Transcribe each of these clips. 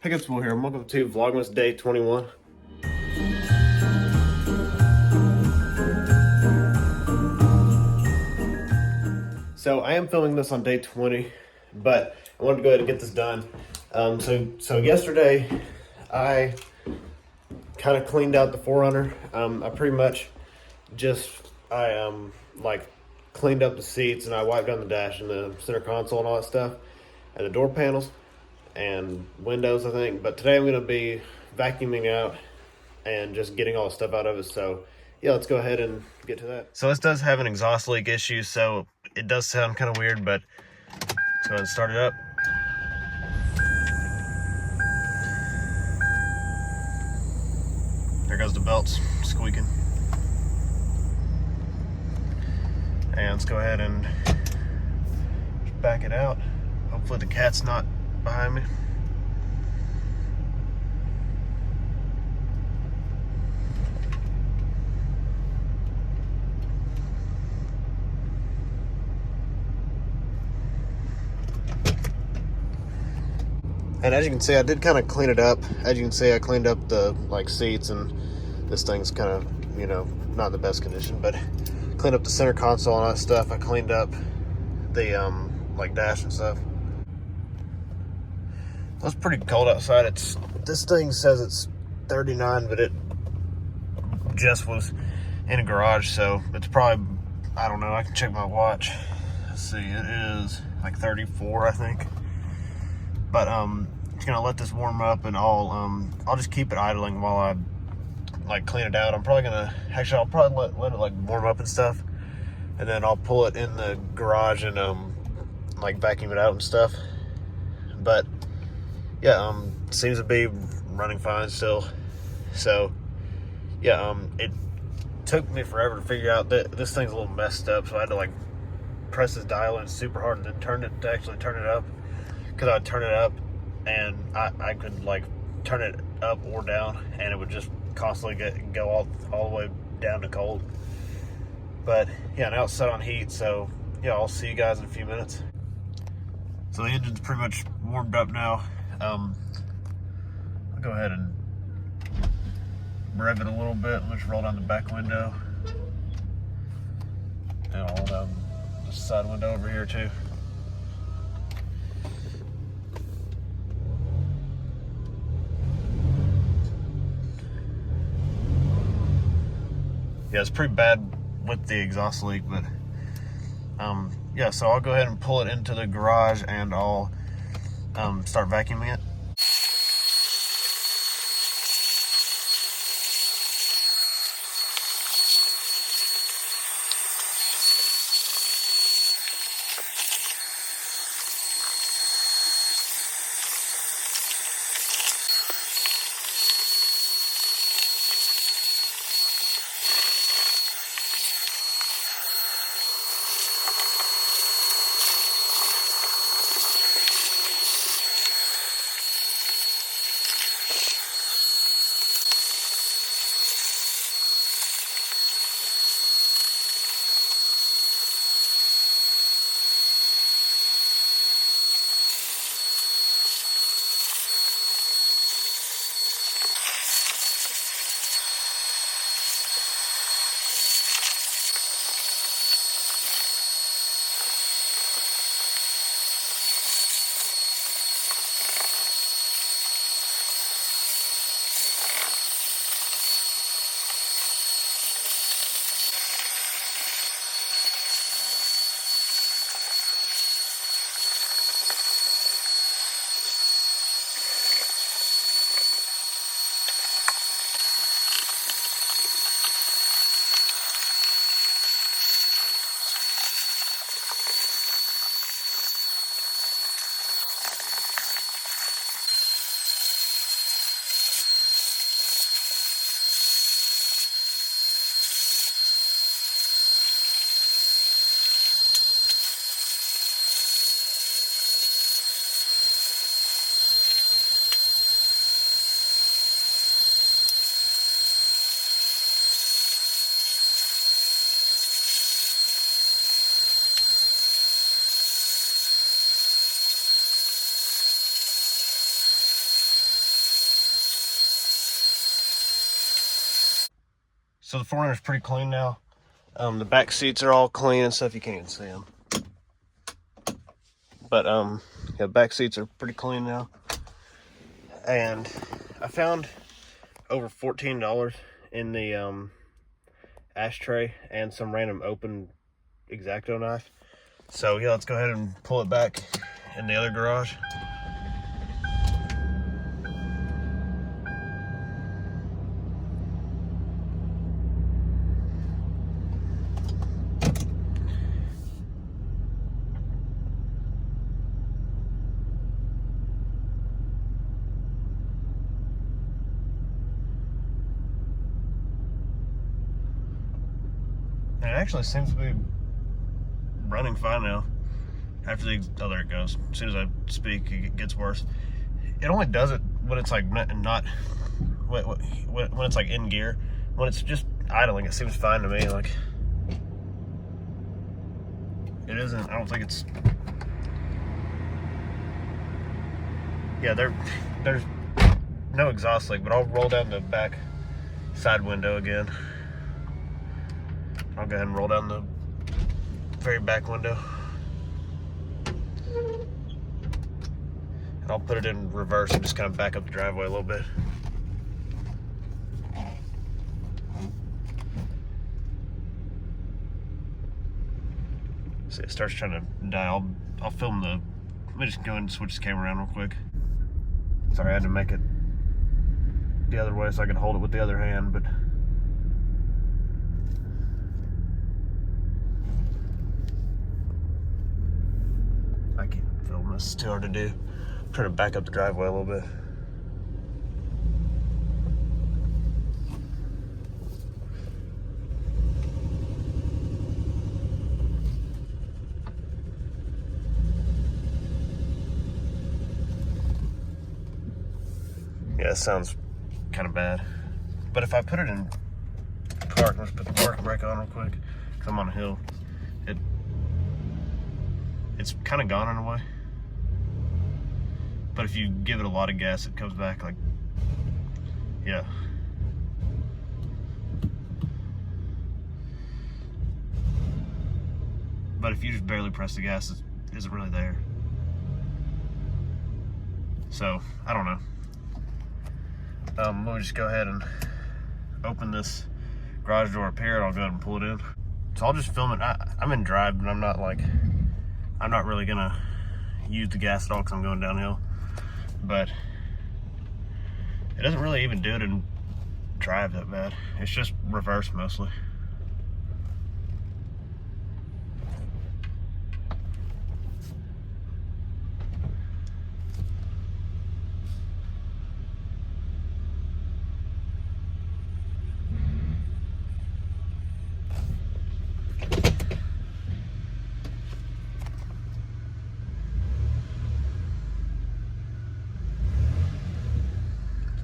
Pickups Will here, and welcome to Vlogmas Day 21. So I am filming this on day 20, but I wanted to go ahead and get this done. So yesterday I kind of cleaned out the 4Runner. I pretty much like cleaned up the seats, and I wiped down the dash and the center console and all that stuff, and the door panels and windows, I think. But today I'm going to be vacuuming out and just getting all the stuff out of it. So yeah, let's go ahead and get to that. So this does have an exhaust leak issue, so it does sound kind of weird, but let's go ahead and start it up. There goes the belts squeaking. And let's go ahead and back it out. Hopefully the cat's not behind me. And as you can see, I did kind of clean it up. As you can see, I cleaned up the seats, and this thing's kind of, not in the best condition, but cleaned up the center console and all that stuff. I cleaned up the dash and stuff. It's pretty cold outside. This thing says it's 39, but it just was in a garage, so it's probably, I don't know, I can check my watch. Let's see, it is like 34, I think. But just gonna let this warm up, and I'll just keep it idling while I clean it out. I'll probably let it warm up and stuff, and then I'll pull it in the garage and vacuum it out and stuff. But yeah, seems to be running fine still. So yeah, it took me forever to figure out that this thing's a little messed up, so I had to press this dial in super hard and then turn it up, because I'd turn it up and I could turn it up or down, and it would just constantly go all the way down to cold. But yeah, now it's set on heat, so yeah, I'll see you guys in a few minutes. So the engine's pretty much warmed up now. I'll go ahead and rev it a little bit. Let's roll down the back window, and I'll roll down the side window over here too. Yeah, it's pretty bad with the exhaust leak, but yeah, so I'll go ahead and pull it into the garage, and I'll start vacuuming it. So the 4Runner's pretty clean now. The back seats are all clean and stuff. You can't even see them. But yeah, back seats are pretty clean now. And I found over $14 in the ashtray and some random open X-Acto knife. So yeah, let's go ahead and pull it back in the other garage. It actually seems to be running fine now. After the, oh, there it goes. As soon as I speak, it gets worse. It only does it when it's like not when it's like in gear. When it's just idling, it seems fine to me. Like it isn't. I don't think it's. Yeah, there's no exhaust leak, but I'll roll down the back side window again. I'll go ahead and roll down the very back window. And I'll put it in reverse and just kind of back up the driveway a little bit. See, it starts trying to die. I'll film the, let me just go and switch the camera around real quick. Sorry, I had to make it the other way so I could hold it with the other hand, but I can't film this. It's too hard to do. I'm trying to back up the driveway a little bit. Yeah, it sounds kind of bad. But if I put it in park, let's put the park brake on real quick, because I'm on a hill. It's kind of gone in a way. But if you give it a lot of gas, it comes back like, yeah. But if you just barely press the gas, it isn't really there. So, I don't know. Let me just go ahead and open this garage door up here and I'll go ahead and pull it in. So I'll just film it. I'm in drive, but I'm not really gonna use the gas at all because I'm going downhill. But it doesn't really even do it in drive that bad. It's just reverse mostly.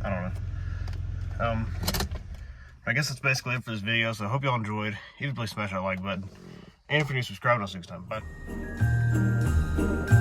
I don't know. I guess that's basically it for this video, so I hope y'all enjoyed. Please smash that like button. And if you're new, subscribe, and I'll see you next time. Bye.